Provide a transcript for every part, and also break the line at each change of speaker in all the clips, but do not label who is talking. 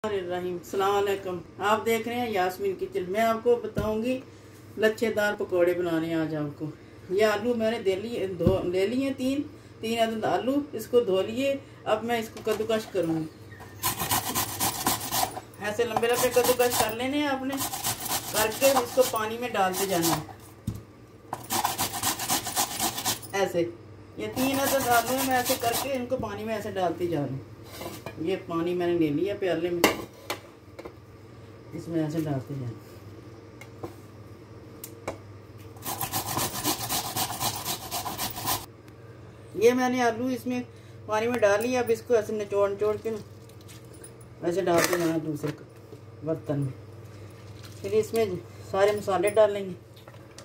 रहीम सलाम अलैकुम। आप देख रहे हैं यास्मीन किचन। मैं आपको बताऊंगी लच्छेदार पकोड़े बनाने। आज आपको ये आलू मैंने ले लिए तीन अदद आलू, इसको धो लिए। अब मैं इसको कद्दूकश करूंगी। ऐसे लंबे लंबे कद्दूकश कर लेने हैं आपने, करके इसको पानी में डालते जाना है। ऐसे ये 3 अदद आलू है, मैं ऐसे करके इनको पानी में ऐसे डालती जा रही हूँ। ये पानी मैंने ले लिया प्याले में, इसमें ऐसे डालते जाए। ये मैंने आलू इसमें पानी में डाल लिया। अब इसको ऐसे निचोड़ के ऐसे डालते जाना दूसरे बर्तन में। फिर इसमें सारे मसाले डालेंगे,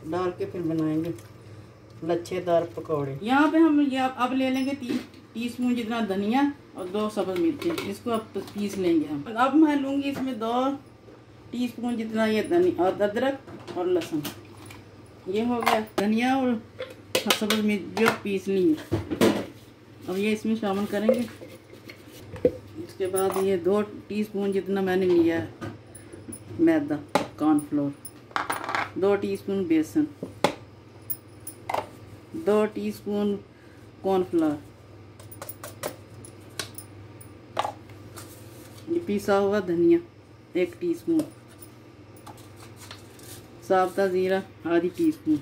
डाल के फिर बनाएंगे लच्छेदार पकौड़े। यहाँ पे हम अब ले लेंगे 3 टीस्पून जितना धनिया और 2 सब्ज मिर्ची। इसको अब पीस लेंगे हम। अब मैं लूँगी इसमें 2 टीस्पून जितना ये धनिया और अदरक और लहसुन। ये हो गया धनिया और सब्ज मिर्ची जो पीस ली है। अब ये इसमें शामिल करेंगे। इसके बाद ये 2 टीस्पून जितना मैंने लिया है मैदा कॉर्नफ्लोर, 2 टीस्पून बेसन, 2 टीस्पून कॉर्नफ्लावर, ये पिसा हुआ धनिया 1 टीस्पून, साबुता ज़ीरा आधी टीस्पून,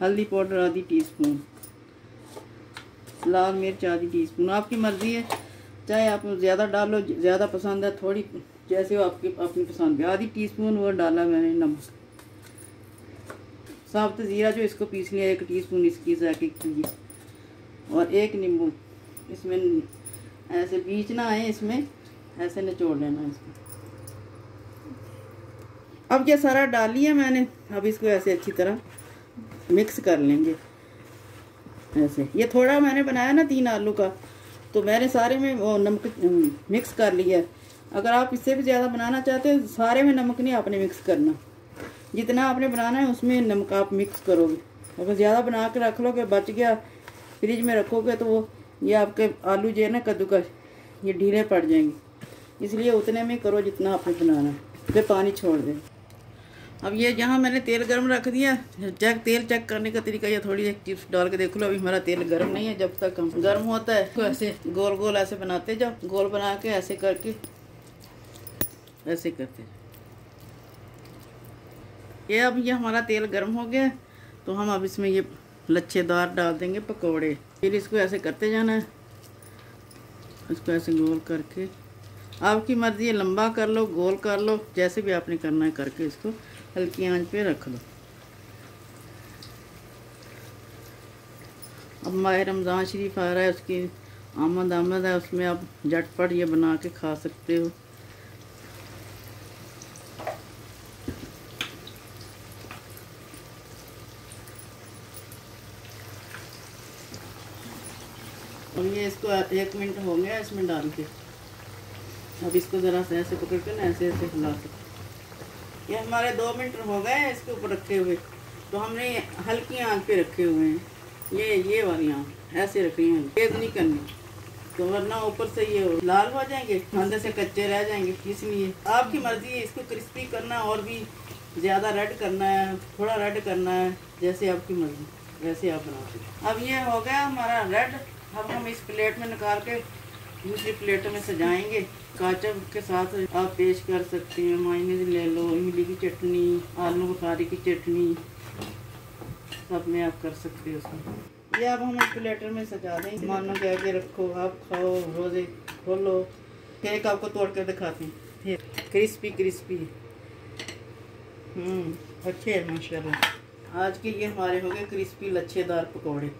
हल्दी पाउडर आधी टीस्पून, लाल मिर्च आधी टीस्पून। आपकी मर्ज़ी है, चाहे आप ज़्यादा डालो, ज़्यादा पसंद है थोड़ी, जैसे वो आपकी अपनी पसंद है। आधी टीस्पून वो डाला मैंने नमक, साबुता ज़ीरा जो इसको पीस लिया 1 टीस्पून इसकी जायके के लिए, और 1 नींबू। इसमें ऐसे बीच ना आए, इसमें ऐसे निचोड़ लेना इसको। अब ये सारा डाल लिया मैंने। अब इसको ऐसे अच्छी तरह मिक्स कर लेंगे ऐसे। ये थोड़ा मैंने बनाया ना 3 आलू का, तो मैंने सारे में वो नमक मिक्स कर लिया। अगर आप इससे भी ज़्यादा बनाना चाहते हो, सारे में नमक नहीं आपने मिक्स करना। जितना आपने बनाना है उसमें नमक आप मिक्स करोगे। अगर ज़्यादा बना के रख लोगे, बच गया फ्रिज में रखोगे, तो वो ये आपके आलू जो है ना कद्दूकश, ये ढीले पड़ जाएंगे। इसलिए उतने में करो जितना आपने बनाना है, फिर पानी छोड़ दें। अब ये जहाँ मैंने तेल गर्म रख दिया, तेल चेक करने का तरीका ये, थोड़ी एक चिप्स डाल के देख लो। अभी हमारा तेल गर्म नहीं है। जब तक हम गर्म होता है तो ऐसे गोल गोल ऐसे बनाते जाओ, गोल बना के ऐसे करके ऐसे करते जाओ। ये अब ये हमारा तेल गर्म हो गया, तो हम अब इसमें ये लच्छेदार डाल देंगे पकोड़े। फिर इसको ऐसे करते जाना है, इसको ऐसे गोल करके। आपकी मर्ज़ी है, लंबा कर लो, गोल कर लो, जैसे भी आपने करना है करके इसको हल्की आंच पे रख लो। अब माह रमज़ान शरीफ आ रहा है, उसकी आमद है, उसमें आप झटपट ये बना के खा सकते हो। अब ये इसको 1 मिनट हो गया इसमें डाल के। अब इसको ज़रा से ऐसे पकड़ के ना ऐसे ऐसे हिला सकते। ये हमारे 2 मिनट हो गए इसके ऊपर रखे हुए, तो हमने हल्की आंच पे रखे हुए हैं। ये वाली आंच ऐसे रखनी है, तेज़ नहीं करनी, तो वरना ऊपर से ये लाल हो जाएंगे, अंदर से कच्चे रह जाएंगे। इसलिए आपकी मर्ज़ी है, इसको क्रिस्पी करना और भी ज़्यादा रेड करना है, थोड़ा रेड करना है, जैसे आपकी मर्ज़ी वैसे आप बनाते। अब ये हो गया हमारा रेड। अब हम इस प्लेट में निकाल के दूसरी प्लेटों में सजाएंगे। काचप के साथ आप पेश कर सकते हैं। मायनीज ले लो, इमली की चटनी, आलू बुखारी की चटनी, सब में आप कर सकते हो उसमें। ये अब हम इस प्लेटर में सजा देंगे। मानो के आगे रखो, आप खाओ, रोज़े खोलो। केक आपको तोड़ कर दिखाते हैं, क्रिस्पी अच्छे है माशाल्लाह। आज के ये हमारे हो गए क्रिस्पी लच्छेदार पकौड़े।